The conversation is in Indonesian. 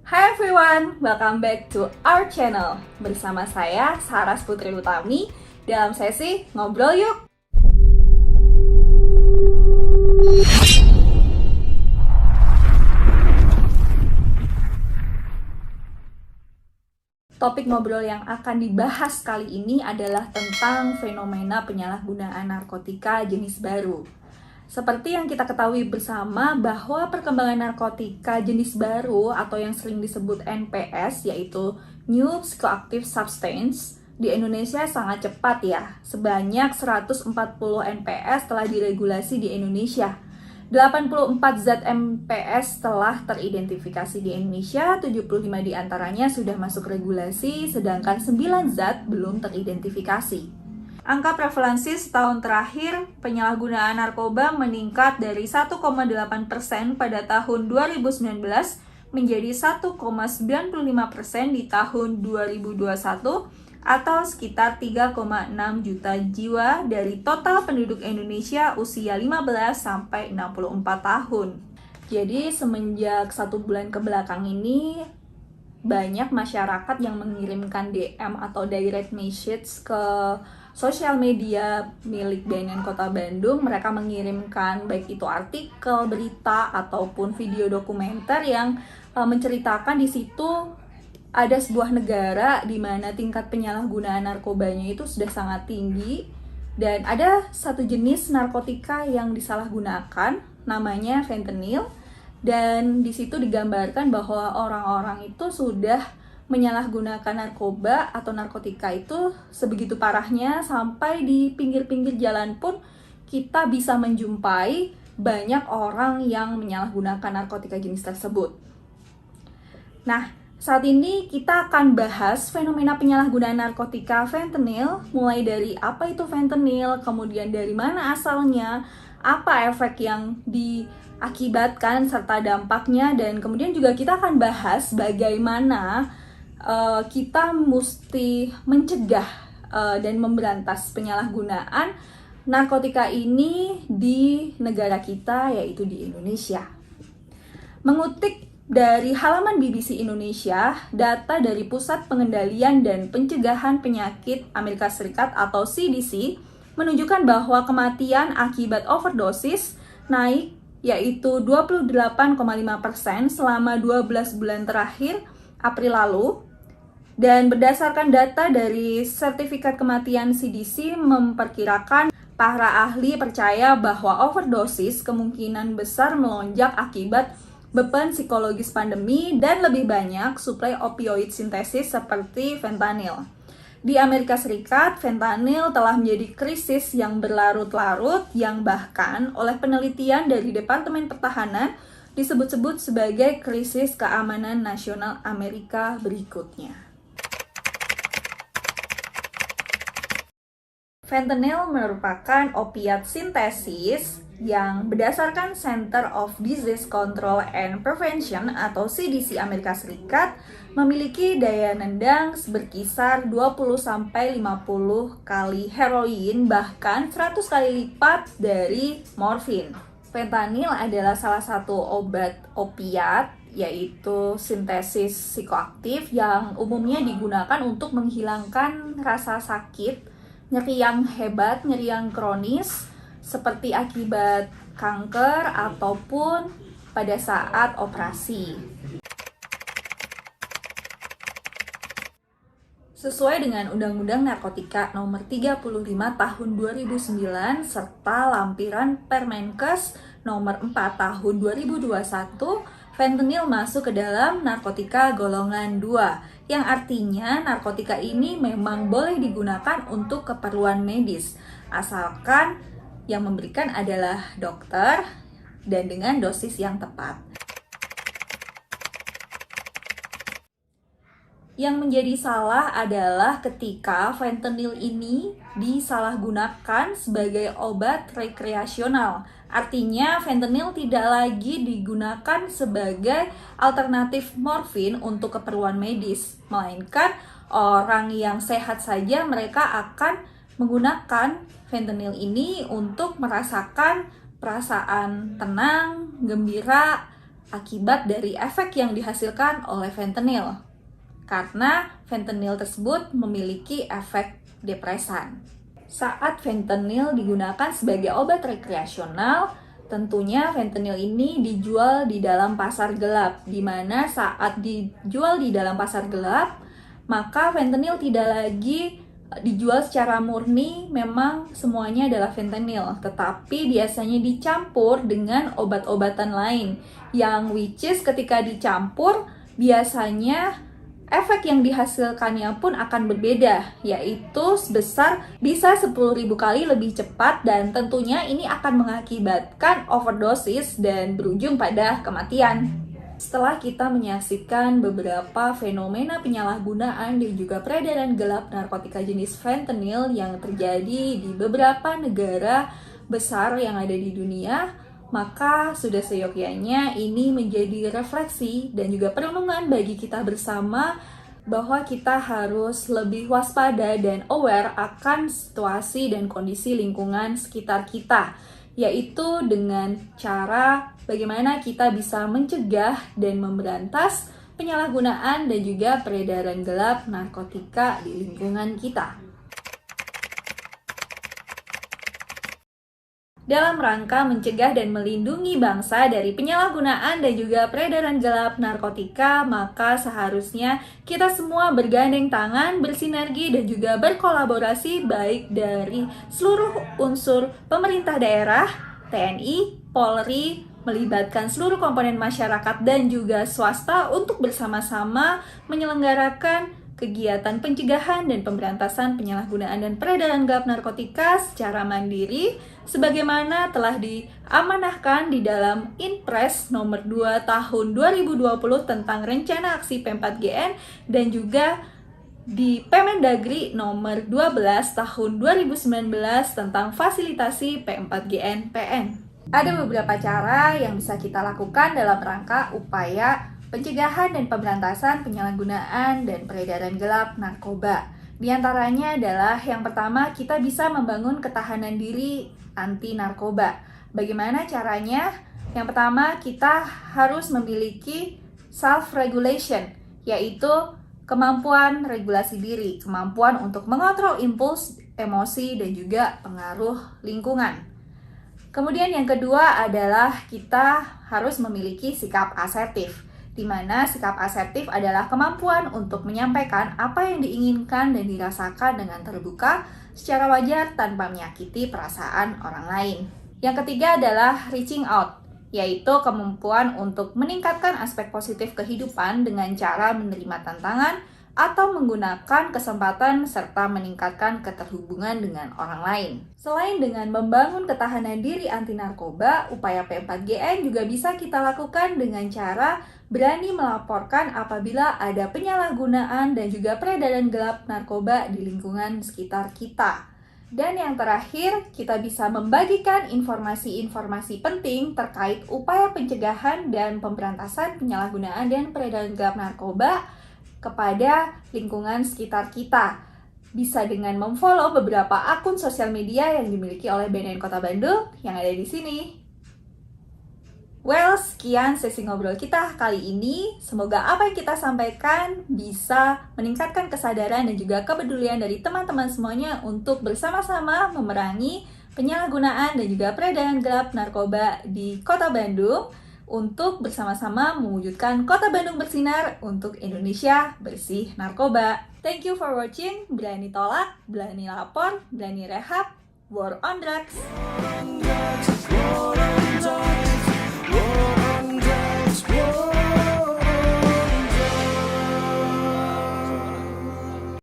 Hi everyone, welcome back to our channel. Bersama saya, Saras Putri Utami, dalam sesi Ngobrol Yuk! Topik ngobrol yang akan dibahas kali ini adalah tentang fenomena penyalahgunaan narkotika jenis baru. Seperti yang kita ketahui bersama bahwa perkembangan narkotika jenis baru atau yang sering disebut NPS, yaitu New Psychoactive Substance, di Indonesia sangat cepat ya. Sebanyak 140 NPS telah diregulasi di Indonesia. 84 zat NPS telah teridentifikasi di Indonesia, 75 diantaranya sudah masuk regulasi, sedangkan 9 zat belum teridentifikasi. Angka prevalensi setahun terakhir penyalahgunaan narkoba meningkat dari 1,8% pada tahun 2019 menjadi 1,95% di tahun 2021 atau sekitar 3,6 juta jiwa dari total penduduk Indonesia usia 15 sampai 64 tahun. Jadi semenjak 1 bulan ke belakang ini banyak masyarakat yang mengirimkan DM atau direct message ke sosial media milik BNN Kota Bandung. Mereka mengirimkan baik itu artikel, berita, ataupun video dokumenter yang menceritakan di situ ada sebuah negara di mana tingkat penyalahgunaan narkobanya itu sudah sangat tinggi dan ada satu jenis narkotika yang disalahgunakan namanya fentanyl, dan di situ digambarkan bahwa orang-orang itu sudah menyalahgunakan narkoba atau narkotika itu sebegitu parahnya sampai di pinggir-pinggir jalan pun kita bisa menjumpai banyak orang yang menyalahgunakan narkotika jenis tersebut. Nah, saat ini kita akan bahas fenomena penyalahgunaan narkotika fentanyl, mulai dari apa itu fentanyl, kemudian dari mana asalnya, apa efek yang diakibatkan serta dampaknya, dan kemudian juga kita akan bahas bagaimana kita mesti mencegah dan memberantas penyalahgunaan narkotika ini di negara kita, yaitu di Indonesia. Mengutip dari halaman BBC Indonesia, data dari Pusat Pengendalian dan Pencegahan Penyakit Amerika Serikat atau CDC menunjukkan bahwa kematian akibat overdosis naik, yaitu 28,5% selama 12 bulan terakhir April lalu. Dan berdasarkan data dari sertifikat kematian CDC memperkirakan para ahli percaya bahwa overdosis kemungkinan besar melonjak akibat beban psikologis pandemi dan lebih banyak suplai opioid sintesis seperti fentanyl. Di Amerika Serikat, fentanyl telah menjadi krisis yang berlarut-larut yang bahkan oleh penelitian dari Departemen Pertahanan disebut-sebut sebagai krisis keamanan nasional Amerika berikutnya. Fentanyl merupakan opiat sintesis yang berdasarkan Center of Disease Control and Prevention atau CDC Amerika Serikat memiliki daya nendang berkisar 20-50 kali heroin, bahkan 100 kali lipat dari morfin. Fentanyl adalah salah satu obat opiat, yaitu sintesis psikoaktif yang umumnya digunakan untuk menghilangkan rasa sakit, nyeri yang hebat, nyeri yang kronis, seperti akibat kanker ataupun pada saat operasi. Sesuai dengan Undang-Undang Narkotika Nomor 35 Tahun 2009 serta lampiran Permenkes Nomor 4 Tahun 2021, fentanyl masuk ke dalam narkotika golongan 2, yang artinya narkotika ini memang boleh digunakan untuk keperluan medis, asalkan yang memberikan adalah dokter dan dengan dosis yang tepat. Yang menjadi salah adalah ketika fentanyl ini disalahgunakan sebagai obat rekreasional. Artinya fentanyl tidak lagi digunakan sebagai alternatif morfin untuk keperluan medis, melainkan orang yang sehat saja mereka akan menggunakan fentanyl ini untuk merasakan perasaan tenang, gembira, akibat dari efek yang dihasilkan oleh fentanyl. Karena fentanyl tersebut memiliki efek depresan. Saat fentanyl digunakan sebagai obat rekreasional, tentunya fentanyl ini dijual di dalam pasar gelap, di mana saat dijual di dalam pasar gelap, maka fentanyl tidak lagi dijual secara murni, memang semuanya adalah fentanyl, tetapi biasanya dicampur dengan obat-obatan lain, yang which is ketika dicampur, biasanya efek yang dihasilkannya pun akan berbeda, yaitu sebesar bisa 10.000 kali lebih cepat dan tentunya ini akan mengakibatkan overdosis dan berujung pada kematian. Setelah kita menyaksikan beberapa fenomena penyalahgunaan dan juga peredaran gelap narkotika jenis fentanyl yang terjadi di beberapa negara besar yang ada di dunia, maka sudah seyogyanya ini menjadi refleksi dan juga perenungan bagi kita bersama bahwa kita harus lebih waspada dan aware akan situasi dan kondisi lingkungan sekitar kita, yaitu dengan cara bagaimana kita bisa mencegah dan memberantas penyalahgunaan dan juga peredaran gelap narkotika di lingkungan kita. Dalam rangka mencegah dan melindungi bangsa dari penyalahgunaan dan juga peredaran gelap narkotika, maka seharusnya kita semua bergandeng tangan, bersinergi, dan juga berkolaborasi baik dari seluruh unsur pemerintah daerah, TNI, Polri, melibatkan seluruh komponen masyarakat dan juga swasta untuk bersama-sama menyelenggarakan kegiatan pencegahan dan pemberantasan penyalahgunaan dan peredaran gelap narkotika secara mandiri sebagaimana telah diamanahkan di dalam Inpres nomor 2 tahun 2020 tentang Rencana Aksi P4GN dan juga di Permendagri nomor 12 tahun 2019 tentang fasilitasi P4GN PN. Ada beberapa cara yang bisa kita lakukan dalam rangka upaya pencegahan dan pemberantasan penyalahgunaan dan peredaran gelap narkoba. Di antaranya adalah yang pertama, kita bisa membangun ketahanan diri anti narkoba. Bagaimana caranya? Yang pertama, kita harus memiliki self-regulation, yaitu kemampuan regulasi diri, kemampuan untuk mengontrol impuls, emosi, dan juga pengaruh lingkungan. Kemudian yang kedua adalah kita harus memiliki sikap asertif, di mana sikap asertif adalah kemampuan untuk menyampaikan apa yang diinginkan dan dirasakan dengan terbuka secara wajar tanpa menyakiti perasaan orang lain. Yang ketiga adalah reaching out, yaitu kemampuan untuk meningkatkan aspek positif kehidupan dengan cara menerima tantangan atau menggunakan kesempatan serta meningkatkan keterhubungan dengan orang lain. Selain dengan membangun ketahanan diri anti narkoba, upaya P4GN juga bisa kita lakukan dengan cara berani melaporkan apabila ada penyalahgunaan dan juga peredaran gelap narkoba di lingkungan sekitar kita. Dan yang terakhir, kita bisa membagikan informasi-informasi penting terkait upaya pencegahan dan pemberantasan penyalahgunaan dan peredaran gelap narkoba kepada lingkungan sekitar kita. Bisa dengan memfollow beberapa akun sosial media yang dimiliki oleh BNN Kota Bandung yang ada di sini. Well, sekian sesi ngobrol kita kali ini. Semoga apa yang kita sampaikan bisa meningkatkan kesadaran dan juga kepedulian dari teman-teman semuanya untuk bersama-sama memerangi penyalahgunaan dan juga peredaran gelap narkoba di Kota Bandung untuk bersama-sama mewujudkan Kota Bandung bersinar untuk Indonesia bersih narkoba. Thank you for watching. Berani tolak, berani lapor, berani rehab, war on drugs.